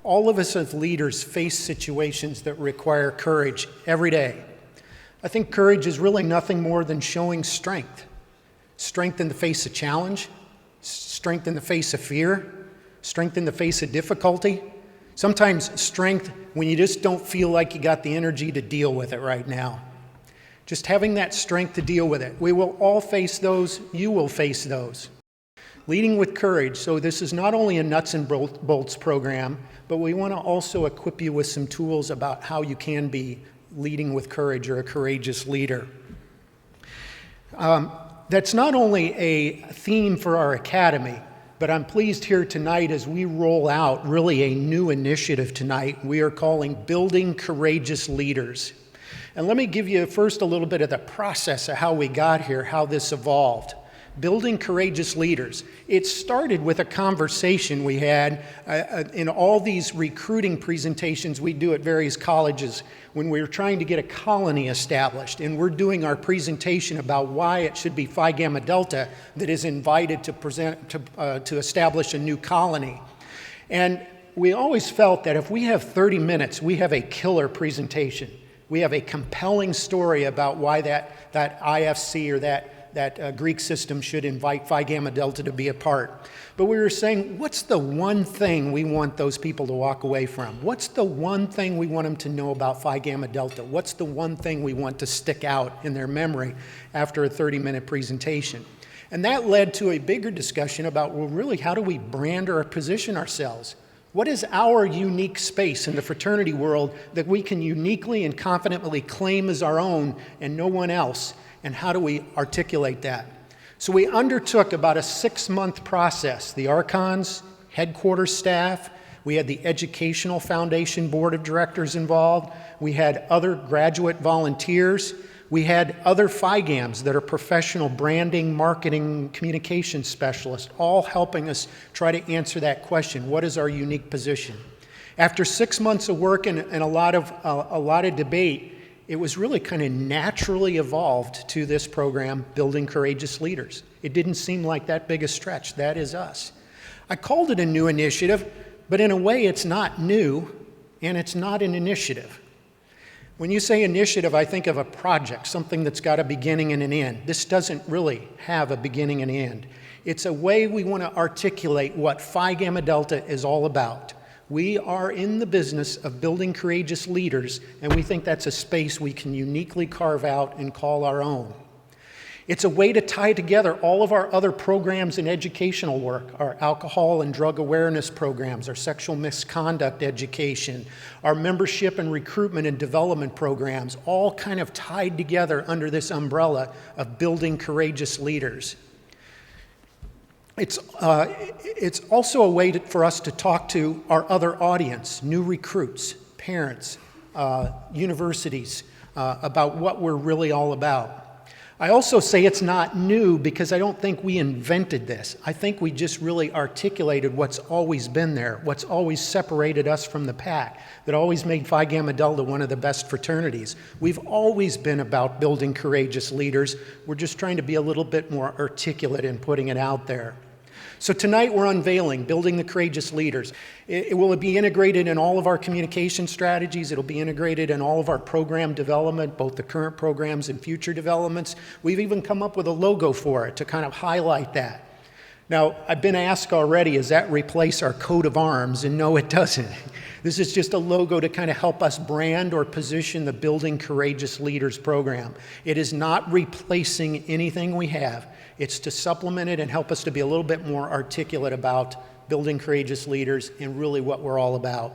All of us as leaders face situations that require courage every day. I think courage is really nothing more than showing strength. Strength in the face of challenge, strength in the face of fear, strength in the face of difficulty. Sometimes strength when you just don't feel like you got the energy to deal with it right now. Just having that strength to deal with it. We will all face those. You will face those. Leading with courage. So this is not only a nuts and bolts program, but we want to also equip you with some tools about how you can be leading with courage or a courageous leader. That's not only a theme for our academy, but I'm pleased here tonight as we roll out really a new initiative tonight we are calling Building Courageous Leaders. And let me give you first a little bit of the process of how we got here, how this evolved. Building Courageous Leaders. It started with a conversation we had in all these recruiting presentations we do at various colleges when we were trying to get a colony established. And we're doing our presentation about why it should be Phi Gamma Delta that is invited to establish a new colony. And we always felt that if we have 30 minutes, we have a killer presentation. We have a compelling story about why that IFC or that Greek system should invite Phi Gamma Delta to be a part. But we were saying, what's the one thing we want those people to walk away from? What's the one thing we want them to know about Phi Gamma Delta? What's the one thing we want to stick out in their memory after a 30-minute presentation? And that led to a bigger discussion about, well, really, how do we brand or position ourselves? What is our unique space in the fraternity world that we can uniquely and confidently claim as our own and no one else? And how do we articulate that? So we undertook about a 6-month process. The Archons, headquarters staff, we had the Educational Foundation Board of Directors involved, we had other graduate volunteers, we had other FIGAMs that are professional branding, marketing, communication specialists, all helping us try to answer that question, what is our unique position? After 6 months of work and a lot of debate, it was really kind of naturally evolved to this program, Building Courageous Leaders. It didn't seem like that big a stretch. That is us. I called it a new initiative, but in a way it's not new and it's not an initiative. When you say initiative, I think of a project, something that's got a beginning and an end. This doesn't really have a beginning and end. It's a way we want to articulate what Phi Gamma Delta is all about. We are in the business of building courageous leaders, and we think that's a space we can uniquely carve out and call our own. It's a way to tie together all of our other programs and educational work, our alcohol and drug awareness programs, our sexual misconduct education, our membership and recruitment and development programs, all kind of tied together under this umbrella of building courageous leaders. It's also a way for us to talk to our other audience, new recruits, parents, universities, about what we're really all about. I also say it's not new because I don't think we invented this. I think we just really articulated what's always been there, what's always separated us from the pack, that always made Phi Gamma Delta one of the best fraternities. We've always been about building courageous leaders. We're just trying to be a little bit more articulate in putting it out there. So tonight we're unveiling Building the Courageous Leaders. It will be integrated in all of our communication strategies. It'll be integrated in all of our program development, both the current programs and future developments. We've even come up with a logo for it to kind of highlight that. Now, I've been asked already, does that replace our coat of arms? And no, it doesn't. This is just a logo to kind of help us brand or position the Building Courageous Leaders program. It is not replacing anything we have. It's to supplement it and help us to be a little bit more articulate about building courageous leaders and really what we're all about.